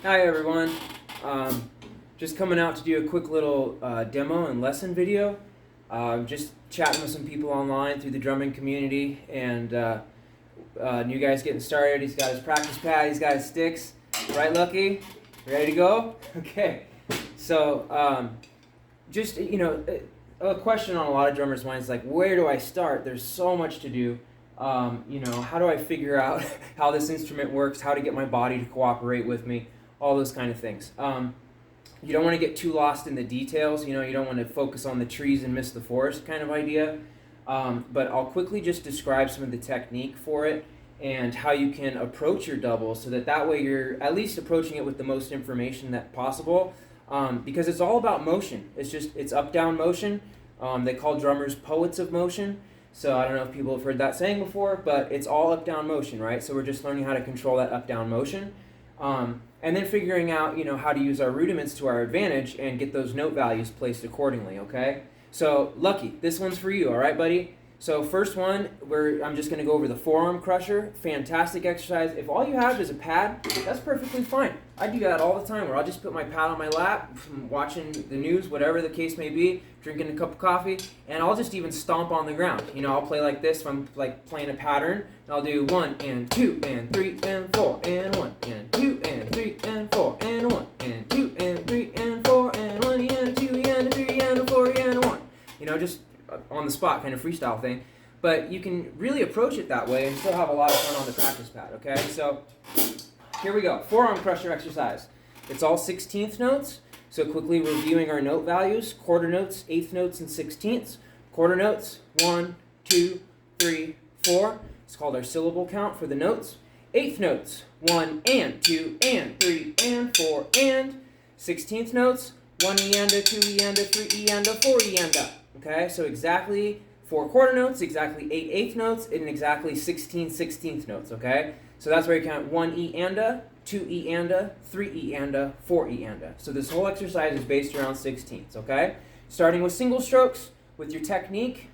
Hi everyone, just coming out to do a quick little demo and lesson video. Just chatting with some people online through the drumming community, and new guy's getting started. He's got his practice pad, he's got his sticks. Right, Lucky? Ready to go? Okay. So just, a question on a lot of drummers' minds is like, where do I start? There's so much to do. How do I figure out how this instrument works, how to get my body to cooperate with me, all those kind of things. You don't want to get too lost in the details. You don't want to focus on the trees and miss the forest kind of idea. But I'll quickly just describe some of the technique for it and how you can approach your double so that way you're at least approaching it with the most information that possible. Because it's all about motion. It's up-down motion. They call drummers poets of motion. So I don't know if people have heard that saying before, but it's all up-down motion, right? So we're just learning how to control that up-down motion. And then figuring out, how to use our rudiments to our advantage and get those note values placed accordingly, okay? So, Lucky, this one's for you, all right, buddy? So first one, I'm just going to go over the Forearm Crusher. Fantastic exercise. If all you have is a pad, that's perfectly fine. I do that all the time, where I'll just put my pad on my lap, watching the news, whatever the case may be, drinking a cup of coffee, and I'll just even stomp on the ground. I'll play like this if I'm like playing a pattern, and I'll do 1 and 2 and 3 and 4 and 1 and 2 and 3 and 4 and 1 and 2 and 3 and 4 and 1 and 2 and 3 and 4 and 1. Just on the spot kind of freestyle thing. But you can really approach it that way and still have a lot of fun on the practice pad, okay? So here we go. Forearm Crusher exercise. It's all 16th notes. So quickly reviewing our note values: quarter notes, eighth notes, and 16ths. Quarter notes, 1, 2, 3, 4. It's called our syllable count for the notes. Eighth notes, 1 and 2 and 3 and 4 and. 16th notes, 1 E and a, 2 E and a, 3 E and a, 4 E and a. Okay, so exactly 4 quarter notes, exactly 8 eighth notes, and exactly 16 16th notes, okay? So that's where you count 1 E and a, 2 E and a, 3 E and a, 4 E and a. So this whole exercise is based around 16ths, okay? Starting with single strokes, with your technique,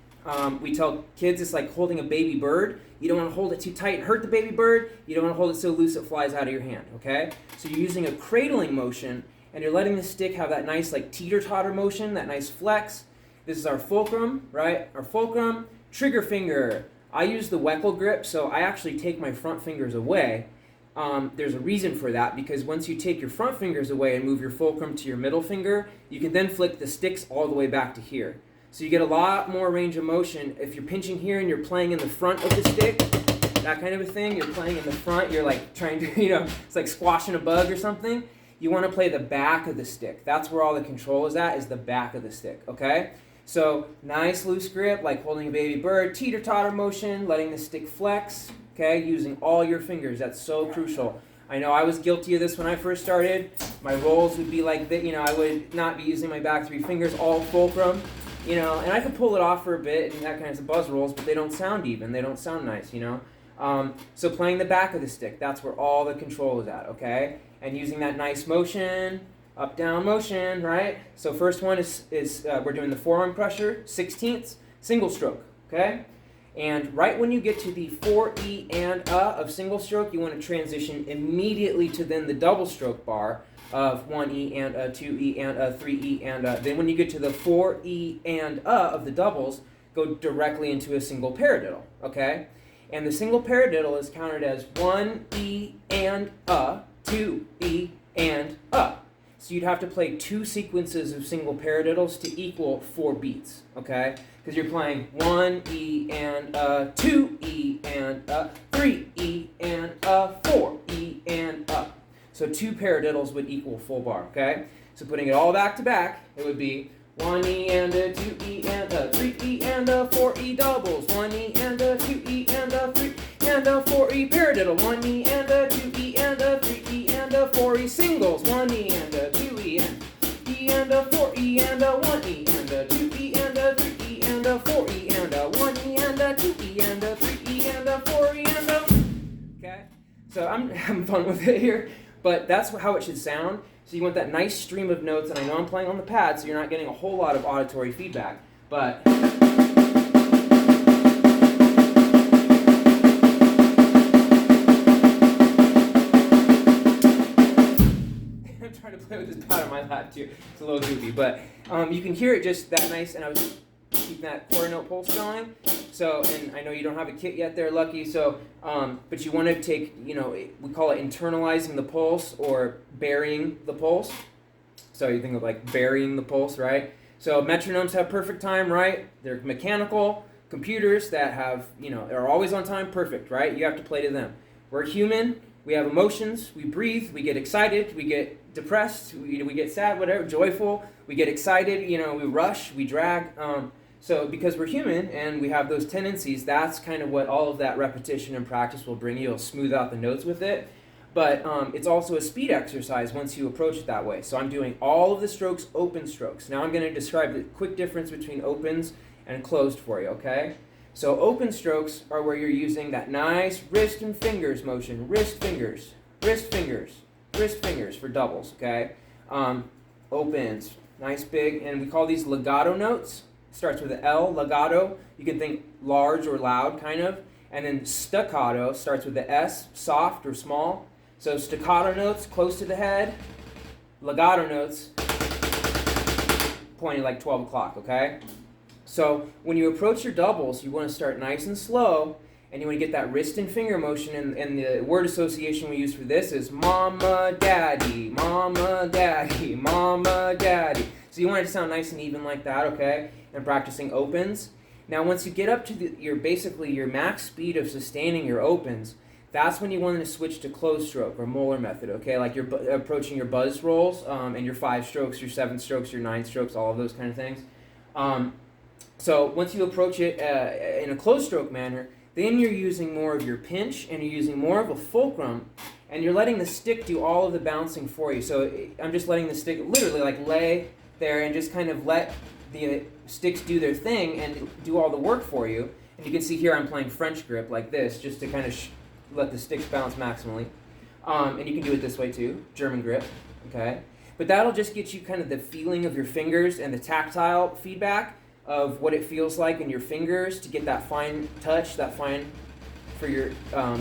we tell kids it's like holding a baby bird. You don't want to hold it too tight and hurt the baby bird. You don't want to hold it so loose it flies out of your hand, okay? So you're using a cradling motion, and you're letting the stick have that nice like teeter-totter motion, that nice flex. This is our fulcrum, right? Our fulcrum, trigger finger. I use the Weckl grip, so I actually take my front fingers away. There's a reason for that, because once you take your front fingers away and move your fulcrum to your middle finger, you can then flick the sticks all the way back to here. So you get a lot more range of motion. If you're pinching here and you're playing in the front of the stick, that kind of a thing, you're playing in the front, you're like trying to, it's like squashing a bug or something. You want to play the back of the stick. That's where all the control is at, is the back of the stick, okay? So nice loose grip, like holding a baby bird, teeter-totter motion, letting the stick flex, okay, using all your fingers. That's so crucial. I know I was guilty of this when I first started. My rolls would be like that, I would not be using my back 3 fingers, all fulcrum, and I could pull it off for a bit and that kind of buzz rolls, but they don't sound even, they don't sound nice, So playing the back of the stick, that's where all the control is at, okay? And using that nice motion, up, down motion, right? So first one is we're doing the Forearm Crusher, 16ths, single stroke, okay? And right when you get to the 4 E and A of single stroke, you want to transition immediately to then the double stroke bar of 1 E and A, 2 E and A, 3 E and A. Then when you get to the 4 E and A of the doubles, go directly into a single paradiddle, okay? And the single paradiddle is counted as 1 E and A, 2 E and A. So you'd have to play 2 sequences of single paradiddles to equal 4 beats, okay? Because you're playing 1 E and A, 2 E and A, 3 E and A, 4 E and A. So 2 paradiddles would equal full bar, okay? So putting it all back to back, it would be 1 E and A, 2 E and A, 3 E and A, 4 E doubles, 1 E and A, 2 E and A, 3 and A, 4 E paradiddle, 1 E and A, 2 E and A, 3 E and A, 4 E singles, 1 E and A, 2 E and A, 4 E and A, 1 E and A, 2 E and A, 3 E and A, 4 E and A, 1 E and A, 2 E and A, 3 E and A, 4 E and A. Okay? So I'm having fun with it here, but that's how it should sound. So you want that nice stream of notes, and I know I'm playing on the pad, so you're not getting a whole lot of auditory feedback, but I'm trying to play with this pad on my lap too. It's a little goofy, but you can hear it just that nice, and I was keeping that quarter note pulse going. So, and I know you don't have a kit yet there, Lucky, so, but you want to take, we call it internalizing the pulse or burying the pulse. So you think of like burying the pulse, right? So metronomes have perfect time, right? They're mechanical computers that have, are always on time, perfect, right? You have to play to them. We're human, we have emotions, we breathe, we get excited, we get depressed, we get sad, whatever, joyful, we get excited, we rush, we drag. So because we're human and we have those tendencies, that's kind of what all of that repetition and practice will bring you. You'll smooth out the notes with it. But it's also a speed exercise once you approach it that way. So I'm doing all of the strokes open strokes. Now I'm going to describe the quick difference between opens and closed for you, okay? So open strokes are where you're using that nice wrist and fingers motion. Wrist, fingers, wrist, fingers, wrist, fingers for doubles, okay? Opens, nice big, and we call these legato notes. Starts with an L, legato. You can think large or loud, kind of. And then staccato starts with the S, soft or small. So staccato notes close to the head. Legato notes pointing like 12 o'clock, okay? So when you approach your doubles, you want to start nice and slow, and you want to get that wrist and finger motion, and the word association we use for this is mama, daddy, mama, daddy, mama, daddy. So you want it to sound nice and even like that, okay? And practicing opens. Now once you get up to your max speed of sustaining your opens, that's when you want to switch to closed stroke or Moeller method, okay? Like you're approaching your buzz rolls and your 5 strokes, your 7 strokes, your 9 strokes, all of those kind of things. So once you approach it in a closed stroke manner, then you're using more of your pinch and you're using more of a fulcrum, and you're letting the stick do all of the bouncing for you. So I'm just letting the stick literally like lay there and just kind of let the sticks do their thing and do all the work for you. And you can see here I'm playing French grip like this just to kind of let the sticks bounce maximally. And you can do it this way too, German grip, okay? But that'll just get you kind of the feeling of your fingers and the tactile feedback of what it feels like in your fingers to get that fine touch, that fine for your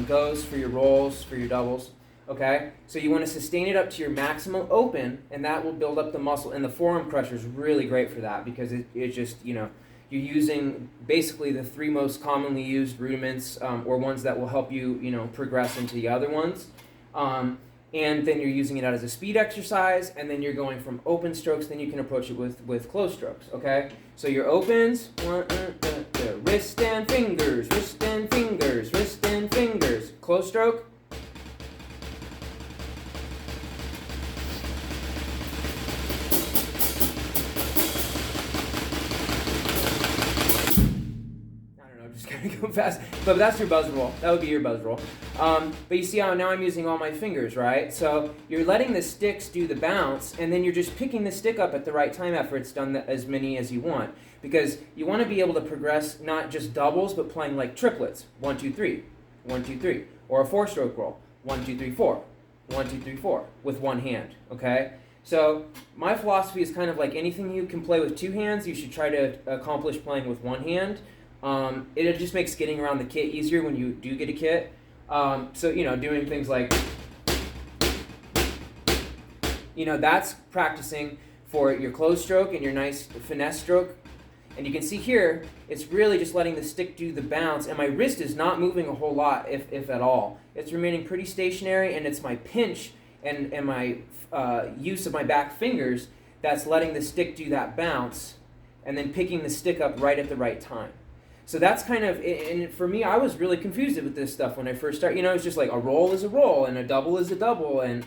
goes, for your rolls, for your doubles. Okay, so you want to sustain it up to your maximum open, and that will build up the muscle. And the forearm crusher is really great for that because it just, you're using basically the 3 most commonly used rudiments or ones that will help you, progress into the other ones. And then you're using it as a speed exercise, and then you're going from open strokes, then you can approach it with closed strokes, okay? So your opens, wrist and fingers, wrist and fingers, wrist and fingers. Closed stroke. Go fast, but that's your buzz roll. That would be your buzz roll. But you see how now I'm using all my fingers, right? So you're letting the sticks do the bounce, and then you're just picking the stick up at the right time after it's done as many as you want, because you want to be able to progress not just doubles, but playing like triplets. 1, 2, 3, 1, 2, 3, or a 4-stroke roll. 1, 2, 3, 4, 1, 2, 3, 4 with one hand. Okay. So my philosophy is kind of like anything you can play with 2 hands, you should try to accomplish playing with 1 hand. It just makes getting around the kit easier when you do get a kit. So, doing things like, that's practicing for your closed stroke and your nice finesse stroke. And you can see here, it's really just letting the stick do the bounce, and my wrist is not moving a whole lot, if at all. It's remaining pretty stationary, and it's my pinch and my use of my back fingers that's letting the stick do that bounce, and then picking the stick up right at the right time. So that's kind of, and for me, I was really confused with this stuff when I first started. It's just like a roll is a roll and a double is a double, and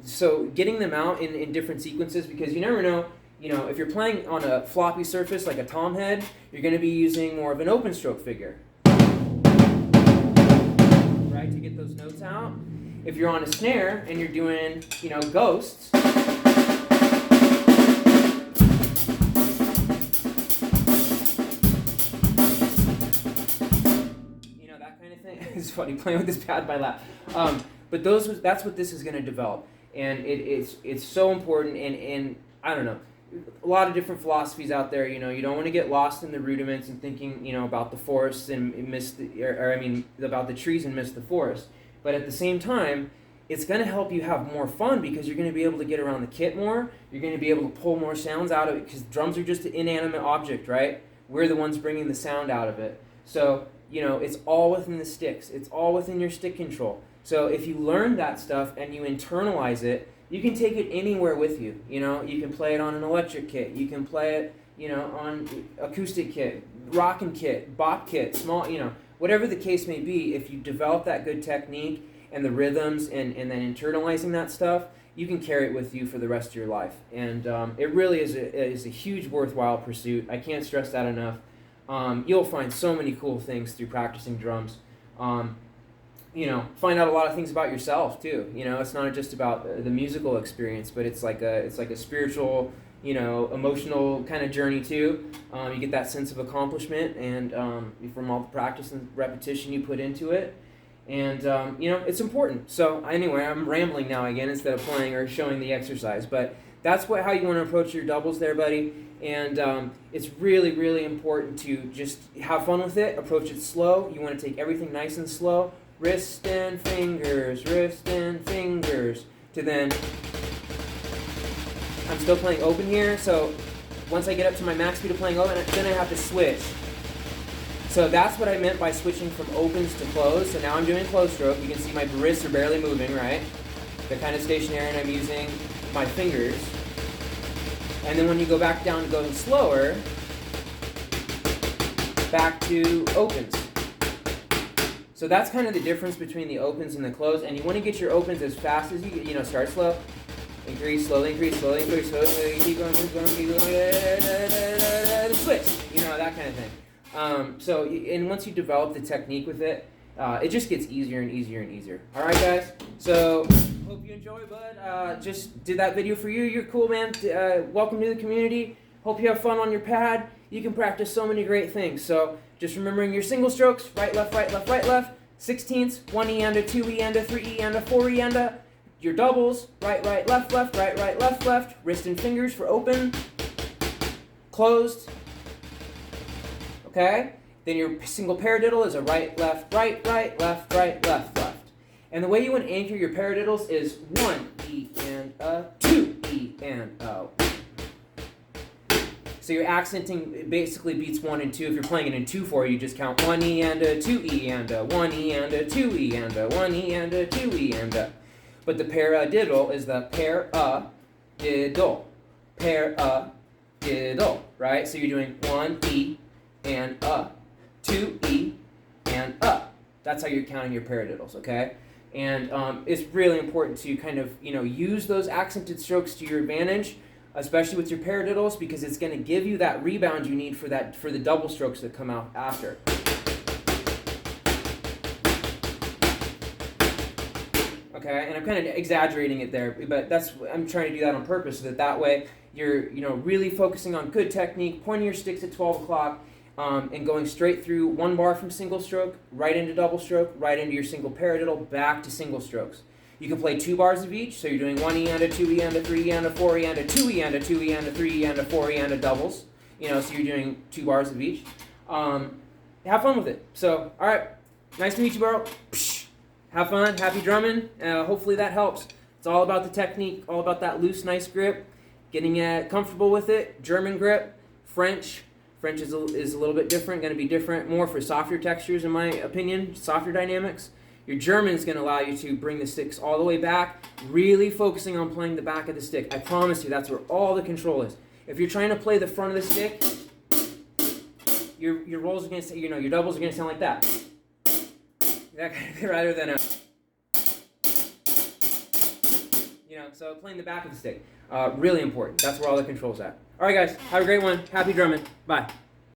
so getting them out in different sequences, because you never know, if you're playing on a floppy surface like a tom head, you're going to be using more of an open stroke figure, right, to get those notes out. If you're on a snare and you're doing, ghosts, it's funny playing with this pad by lap, but that's what this is going to develop, and it's so important. And I don't know, a lot of different philosophies out there. You don't want to get lost in the rudiments and thinking about the forest and miss about the trees and miss the forest. But at the same time, it's going to help you have more fun because you're going to be able to get around the kit more. You're going to be able to pull more sounds out of it because drums are just an inanimate object, right? We're the ones bringing the sound out of it. So, it's all within the sticks. It's all within your stick control. So if you learn that stuff and you internalize it, you can take it anywhere with you. You can play it on an electric kit. You can play it, on acoustic kit, rockin' kit, bop kit, small, whatever the case may be. If you develop that good technique and the rhythms and then internalizing that stuff, you can carry it with you for the rest of your life. And it really is a huge worthwhile pursuit. I can't stress that enough. You'll find so many cool things through practicing drums. Find out a lot of things about yourself too. It's not just about the musical experience, but it's like a spiritual, emotional kind of journey too. You get that sense of accomplishment and from all the practice and repetition you put into it. And, it's important. So anyway, I'm rambling now again instead of playing or showing the exercise. But that's how you want to approach your doubles there, buddy. And it's really, really important to just have fun with it. Approach it slow. You want to take everything nice and slow. Wrist and fingers, to then, I'm still playing open here, so once I get up to my max speed of playing open, then I have to switch. So that's what I meant by switching from opens to close. So now I'm doing close stroke. You can see my wrists are barely moving, right? They're kind of stationary and I'm using my fingers. And then when you go back down to going slower, back to opens. So that's kind of the difference between the opens and the close. And you want to get your opens as fast as you start slow. Increase, slowly increase, slowly increase, slowly keep going, keep going, switch. That kind of thing. So once you develop the technique with it, it just gets easier and easier and easier. All right, guys. So hope you enjoy, bud. Just did that video for you. You're cool, man. Welcome to the community. Hope you have fun on your pad. You can practice so many great things. So just remembering your single strokes, right, left, right, left, right, left. Sixteenths, 1 E and a 2 E and a 3 E and a 4 E and a. Your doubles, right, right, left, left, right, right, left, left. Wrist and fingers for open. Closed. Okay? Then your single paradiddle is a right, left, right, right, left, right, left, left. And the way you want to anchor your paradiddles is 1 E and a 2 E and a. So your accenting basically beats 1 and 2. If you're playing it in 2/4, you just count 1 E and a 2 E and a 1 E and a 2 E and a 1 E and a 2 E and a. But the paradiddle is the paradiddle. Paradiddle, right? So you're doing 1 E and a, 2 E and a. That's how you're counting your paradiddles, okay? And it's really important to kind of, use those accented strokes to your advantage, especially with your paradiddles, because it's going to give you that rebound you need for the double strokes that come out after. Okay, and I'm kind of exaggerating it there, but I'm trying to do that on purpose so that way you're really focusing on good technique, pointing your sticks at 12 o'clock, and going straight through one bar from single stroke, right into double stroke, right into your single paradiddle, back to single strokes. You can play 2 bars of each, so you're doing 1 E and a 2 E and a 3 E and a 4 E and a 2 E and a 2 E and a 3 E and a 4 E and a doubles. So you're doing 2 bars of each. Have fun with it. So, all right, nice to meet you, bro. Have fun, happy drumming. Hopefully that helps. It's all about the technique, all about that loose, nice grip, getting comfortable with it. German grip, French. French is a little bit different, going to be different, more for softer textures in my opinion, softer dynamics. Your German is going to allow you to bring the sticks all the way back, really focusing on playing the back of the stick. I promise you, that's where all the control is. If you're trying to play the front of the stick, your rolls are going to, your doubles are going to sound like that. That kind of thing, rather than so playing the back of the stick, really important. That's where all the control's at. All right, guys, have a great one. Happy drumming. Bye.